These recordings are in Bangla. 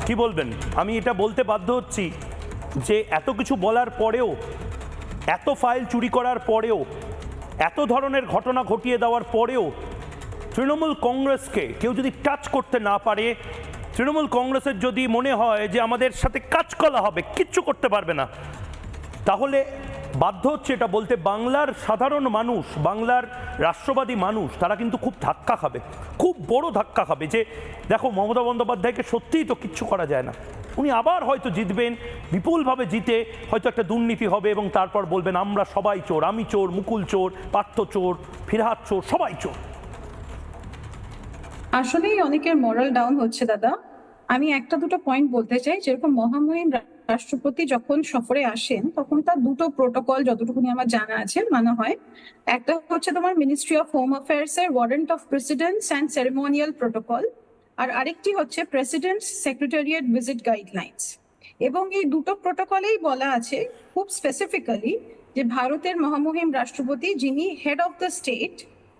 কি বলবেন? আমি এটা বলতে বাধ্য হচ্ছি যে এত কিছু বলার পরেও, এত ফাইল চুরি করার পরেও, এত ধরনের ঘটনা ঘটিয়ে দেওয়ার পরেও তৃণমূল কংগ্রেসকে কেউ যদি টাচ করতে না পারে, তৃণমূল কংগ্রেসের যদি মনে হয় যে আমাদের সাথে কাজ করা হবে, কিচ্ছু করতে পারবে না, তাহলে বাধ্য হচ্ছে এটা বলতে বাংলার সাধারণ মানুষ, বাংলার রাষ্ট্রবাদী মানুষ তারা কিন্তু খুব ধাক্কা খাবে, খুব বড় ধাক্কা খাবে। যে দেখো, মমতা বন্দ্যোপাধ্যায়কে সত্যিই তো কিচ্ছু করা যায় না, উনি আবার হয়তো জিতবেন, বিপুলভাবে জিতে হয়তো একটা দুর্নীতি হবে এবং তারপর বলবেন আমরা সবাই চোর, আমি চোর, মুকুল চোর, পার্থ চোর, ফিরহাদ চোর, সবাই চোর। আসলেই অনেকের মোরাল ডাউন হচ্ছে দাদা। আমি একটা দুটো পয়েন্ট বলতে চাই। যেরকম মহামহিম রাষ্ট্রপতি যখন সফরে আসেন তখন তার দুটো প্রোটোকল যতটুকুনি আমার জানা আছে মানা হয়। একটা হচ্ছে তোমার মিনিস্ট্রি অফ হোম অ্যাফেয়ার্স এর warrant of precedence and ceremonial protocol, আর আরেকটি হচ্ছে প্রেসিডেন্টস সেক্রেটারিয়েট ভিজিট গাইডলাইন্স। এবং এই দুটো প্রোটোকলেই বলা আছে খুব স্পেসিফিক্যালি যে ভারতের মহামহিম রাষ্ট্রপতি, যিনি হেড অফ দ্য স্টেট,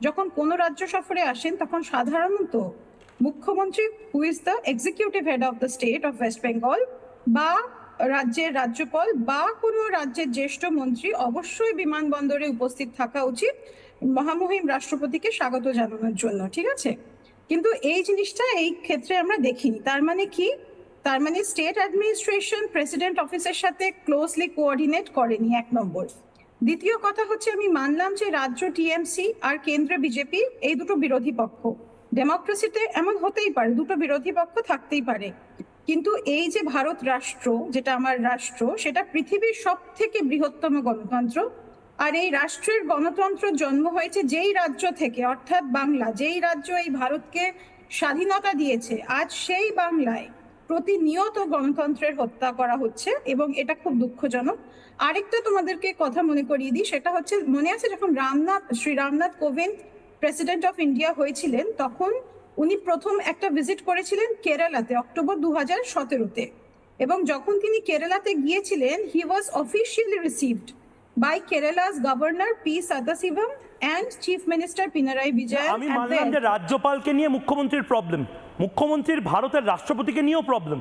যখন কোনো রাজ্য সফরে আসেন তখন সাধারণত মুখ্যমন্ত্রী, who is the executive head of the state of West Bengal, বা রাজ্যের রাজ্যপাল বা কোনো রাজ্যের জ্যেষ্ঠ মন্ত্রী অবশ্যই বিমানবন্দরে উপস্থিত থাকা উচিত মহামহিম রাষ্ট্রপতিকে স্বাগত জানানোর জন্য, ঠিক আছে? কিন্তু এই জিনিসটা এই ক্ষেত্রে আমরা দেখিনি। তার মানে কি? তার মানে স্টেট অ্যাডমিনিস্ট্রেশন প্রেসিডেন্ট অফিসের সাথে ক্লোজলি কোঅর্ডিনেট করেনি, এক নম্বর। দ্বিতীয় কথা হচ্ছে, আমি মানলাম যে রাজ্য টিএমসি আর কেন্দ্রে বিজেপি এই দুটো বিরোধী পক্ষ, ডেমোক্রেসিতে এমন হতেই পারে, দুটো বিরোধী পক্ষ থাকতেই পারে। কিন্তু এই যে ভারত রাষ্ট্র, যেটা আমার রাষ্ট্র, সেটা পৃথিবীর সব থেকে বৃহত্তম গণতন্ত্র। আর এই রাষ্ট্রের গণতন্ত্র জন্ম হয়েছে যেই রাজ্য থেকে, অর্থাৎ বাংলা, যেই রাজ্য এই ভারতকে স্বাধীনতা দিয়েছে, আজ সেই বাংলায় প্রতিনিয়ত গণতন্ত্রের হত্যা করা হচ্ছে এবং এটা খুব দুঃখজনক। আরেকটা তোমাদেরকে কথা মনে করিয়ে দিই, সেটা হচ্ছে, মনে আছে যখন Shri Ramnath Kovind president of India হয়েছিলেন, তখন উনি প্রথম একটা ভিজিট করেছিলেন কেরালাতে অক্টোবর 2017-তে। এবং যখন তিনি কেরালাতে গিয়েছিলেন, he was officially received by Kerala's governor P Sadasivam and chief minister Pinarayi Vijayan. আমি মানলাম যে রাজ্যপালকে নিয়ে মুখ্যমন্ত্রীর প্রবলেম, মুখ্যমন্ত্রীর ভারতের রাষ্ট্রপতিকে নিয়েও প্রবলেম,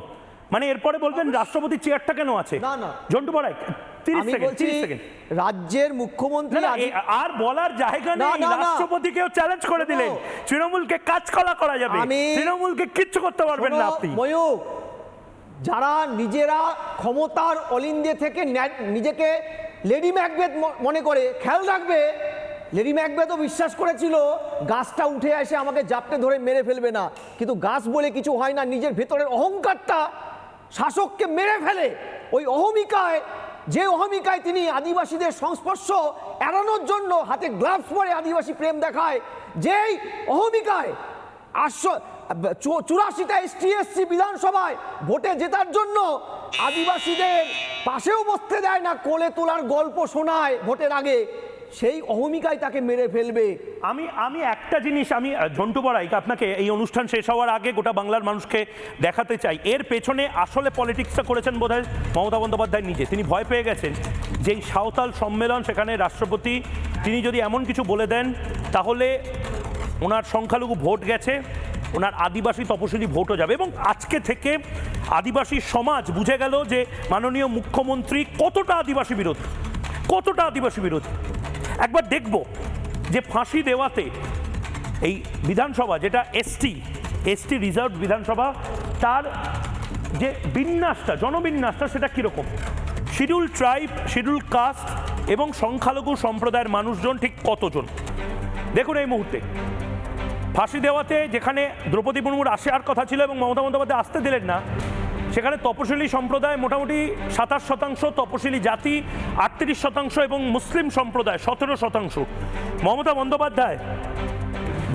মানে এরপরে বলবেন রাষ্ট্রপতির চেয়ারটা কেন আছে? না না, ঝন্টু বড়াই 30 সেকেন্ড। রাজ্যের মুখ্যমন্ত্রী আর বলার জায়গা নেই, রাষ্ট্রপতিকেও চ্যালেঞ্জ করে দিলেন তৃণমূলকে কাজকলা করা যাবে, তৃণমূলকে কিচ্ছু করতে পারবেন না আপনি। ময়ূক, যারা নিজেরা ক্ষমতার অলিন্দে থেকে নিজেকে লেডি ম্যাকবেথ মনে করে, খেয়াল রাখবে, লেডি ম্যাকবেথও বিশ্বাস করেছিল গাছটা উঠে এসে আমাকে জাপটে ধরে মেরে ফেলবে না, কিন্তু গাছ বলে কিছু হয় না, নিজের ভেতরের অহংকারটা শাসককে মেরে ফেলে। ওই অহমিকায়, যে অহমিকায় তিনি আদিবাসীদের সংস্পর্শ এড়ানোর জন্য হাতে গ্লাভস পরে আদিবাসী প্রেম দেখায়, যেই অহমিকায় 84টা ST/SC বিধানসভায় ভোটে জেতার জন্য আদিবাসীদের পাশেও বসতে দেয় না, কোলে তোলার গল্প শোনায় ভোটের আগে, সেই অহমিকায় তাকে মেরে ফেলবে। আমি একটা জিনিস, আমি ঝন্টু বড়াই আপনাকে এই অনুষ্ঠান শেষ হওয়ার আগে গোটা বাংলার মানুষকে দেখাতে চাই, এর পেছনে আসলে পলিটিক্সটা করেছেন বোধহয় মমতা বন্দ্যোপাধ্যায় নিজে। তিনি ভয় পেয়ে গেছেন যে এই সাঁওতাল সম্মেলন, সেখানে রাষ্ট্রপতি তিনি যদি এমন কিছু বলে দেন তাহলে ওনার সংখ্যালঘু ভোট গেছে, ওনার আদিবাসী তপশিলি ভোটও যাবে। এবং আজকে থেকে আদিবাসী সমাজ বুঝে গেল যে মাননীয় মুখ্যমন্ত্রী কতটা আদিবাসী বিরোধী, কতটা আদিবাসী বিরোধী। একবার দেখব যে ফাঁসি দেওয়াতে এই বিধানসভা, যেটা এসটি রিজার্ভ বিধানসভা, তার যে বিন্যাসটা, জনবিন্যাসটা, সেটা কীরকম। শিডিউল ট্রাইব, শিডিউল কাস্ট এবং সংখ্যালঘু সম্প্রদায়ের মানুষজন ঠিক কতজন দেখুন এই মুহূর্তে। ফাঁসি দেওয়াতে যেখানে দ্রৌপদী মুর্মুর আসার কথা ছিল এবং মমতা বন্দ্যোপাধ্যায় আসতে দিলেন না, সেখানে তপশিলি সম্প্রদায় মোটামুটি 27%, তপশিলি জাতি 38% এবং মুসলিম সম্প্রদায় 17%। মমতা বন্দ্যোপাধ্যায়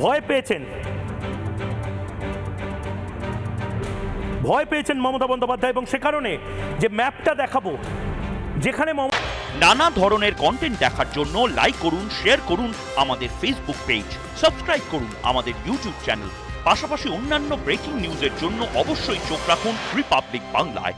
ভয় পেয়েছেন মমতা বন্দ্যোপাধ্যায়, এবং সে কারণে যে ম্যাপটা দেখাবো, যেখানে নানা ধরনের কন্টেন্ট দেখার জন্য লাইক করুন, শেয়ার করুন আমাদের ফেসবুক পেজ, সাবস্ক্রাইব করুন আমাদের ইউটিউব চ্যানেল। পাশাপাশি অন্যান্য ব্রেকিং নিউজের জন্য অবশ্যই চোখ রাখুন রিপাবলিক বাংলায়।